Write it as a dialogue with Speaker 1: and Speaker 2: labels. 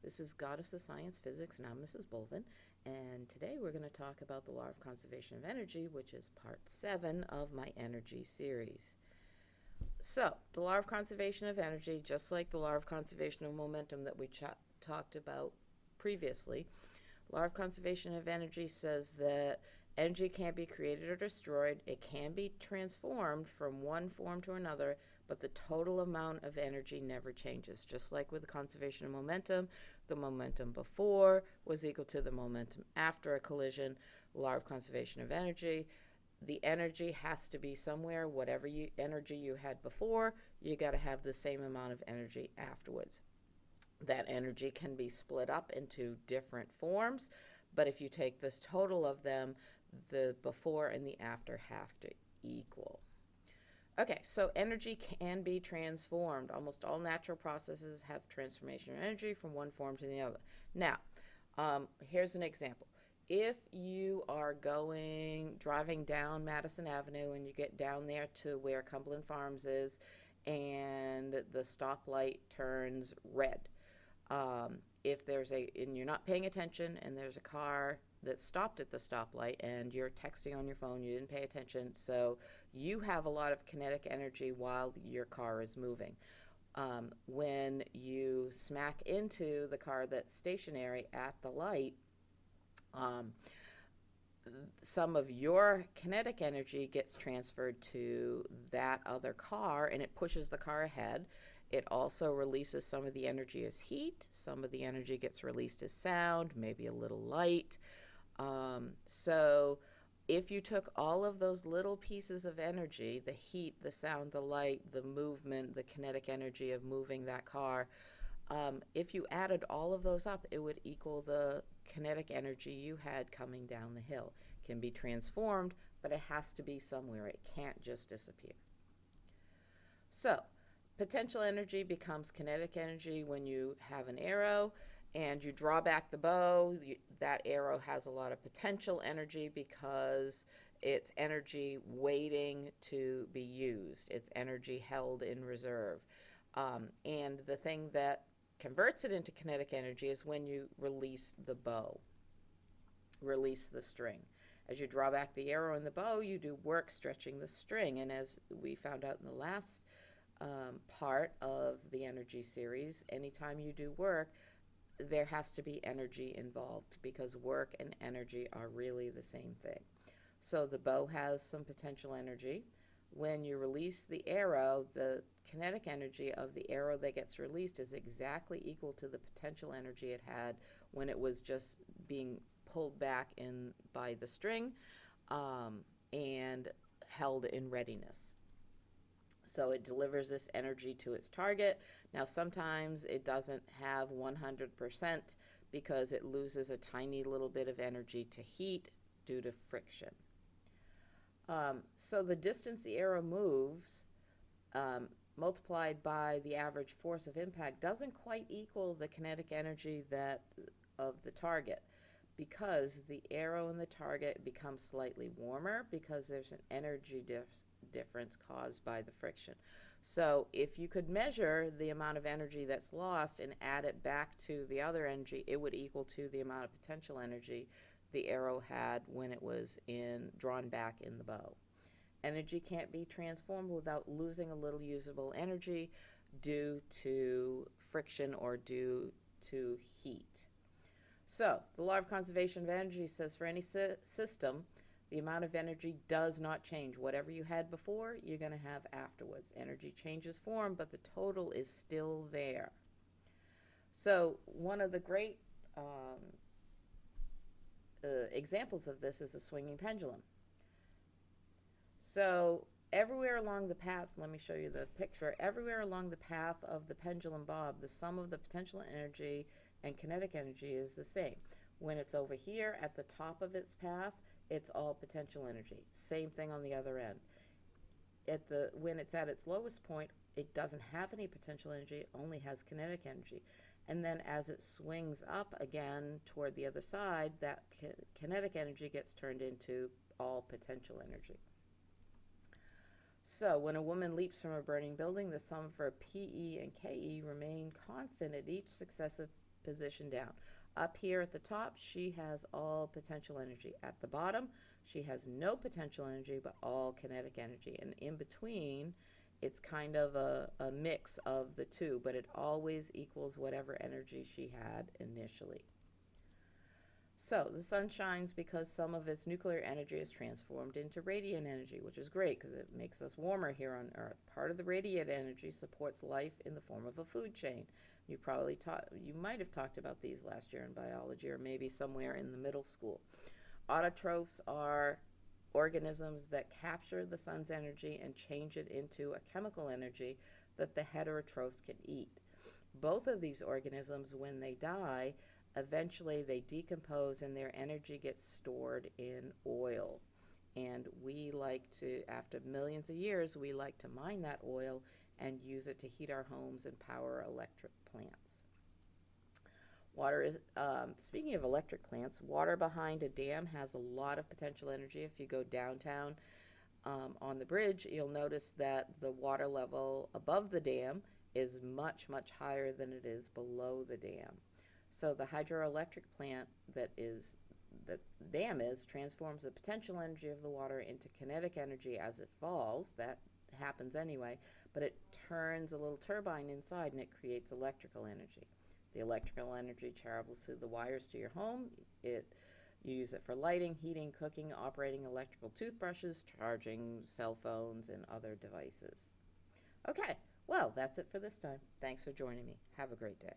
Speaker 1: This is Goddess of Science Physics, and I'm Mrs. Bolvin. And today we're going to talk about the law of conservation of energy, which is part 7 of my energy series. So, the law of conservation of energy, just like the law of conservation of momentum that we talked about previously, law of conservation of energy says that energy can't be created or destroyed. It can be transformed from one form to another, but the total amount of energy never changes. Just like with the conservation of momentum, the momentum before was equal to the momentum after a collision. Law of conservation of energy, the energy has to be somewhere. Whatever energy you had before, you got to have the same amount of energy afterwards. That energy can be split up into different forms, but if you take this total of them, the before and the after have to equal. Okay, so energy can be transformed. Almost all natural processes have transformation of energy from one form to the other. Now, here's an example. If you are driving down Madison Avenue and you get down there to where Cumberland Farms is and the stoplight turns red, and you're not paying attention and there's a car that stopped at the stoplight and you're texting on your phone, you didn't pay attention, so you have a lot of kinetic energy while your car is moving. When you smack into the car that's stationary at the light, some of your kinetic energy gets transferred to that other car and it pushes the car ahead. It also releases some of the energy as heat. Some of the energy gets released as sound, maybe a little light. So if you took all of those little pieces of energy, the heat, the sound, the light, the movement, the kinetic energy of moving that car, if you added all of those up, it would equal the kinetic energy you had coming down the hill. It can be transformed, but it has to be somewhere. It can't just disappear. So, potential energy becomes kinetic energy when you have an arrow and you draw back the bow. That arrow has a lot of potential energy because it's energy waiting to be used. It's energy held in reserve. And the thing that converts it into kinetic energy is when you release the bow, release the string. As you draw back the arrow and the bow, you do work stretching the string. And as we found out in the last part of the energy series, anytime you do work, there has to be energy involved because work and energy are really the same thing. So the bow has some potential energy. When you release the arrow, the kinetic energy of the arrow that gets released is exactly equal to the potential energy it had when it was just being pulled back in by the string and held in readiness. So it delivers this energy to its target. Now sometimes it doesn't have 100% because it loses a tiny little bit of energy to heat due to friction. So the distance the arrow moves multiplied by the average force of impact doesn't quite equal the kinetic energy of the target, because the arrow and the target become slightly warmer because there's an energy difference caused by the friction. So if you could measure the amount of energy that's lost and add it back to the other energy, it would equal to the amount of potential energy the arrow had when it was drawn back in the bow. Energy can't be transformed without losing a little usable energy due to friction or due to heat. So, the law of conservation of energy says for any system, the amount of energy does not change. Whatever you had before, you're going to have afterwards. Energy changes form, but the total is still there. So, one of the great examples of this is a swinging pendulum. So, everywhere along the path, let me show you the picture, everywhere along the path of the pendulum bob, the sum of the potential energy and kinetic energy is the same. When it's over here at the top of its path, it's all potential energy. Same thing on the other end. When it's at its lowest point, it doesn't have any potential energy, it only has kinetic energy. And then as it swings up again toward the other side, that kinetic energy gets turned into all potential energy. So when a woman leaps from a burning building, the sum for PE and KE remain constant at each successive position down. Up here at the top, she has all potential energy. At the bottom, she has no potential energy, but all kinetic energy. And in between, it's kind of a mix of the two, but it always equals whatever energy she had initially. So the sun shines because some of its nuclear energy is transformed into radiant energy, which is great because it makes us warmer here on Earth. Part of the radiant energy supports life in the form of a food chain. You might have talked about these last year in biology, or maybe somewhere in the middle school. Autotrophs are organisms that capture the sun's energy and change it into a chemical energy that the heterotrophs can eat. Both of these organisms, when they die, eventually they decompose and their energy gets stored in oil. And we like to, after millions of years, we like to mine that oil and use it to heat our homes and power electric plants. Water is, speaking of electric plants, water behind a dam has a lot of potential energy. If you go downtown on the bridge, you'll notice that the water level above the dam is much, much higher than it is below the dam. So the hydroelectric plant that the dam transforms the potential energy of the water into kinetic energy as it falls. That happens anyway, but it turns a little turbine inside and it creates electrical energy. The electrical energy travels through the wires to your home. You use it for lighting, heating, cooking, operating electrical toothbrushes, charging cell phones, and other devices. Okay, well, that's it for this time. Thanks for joining me. Have a great day.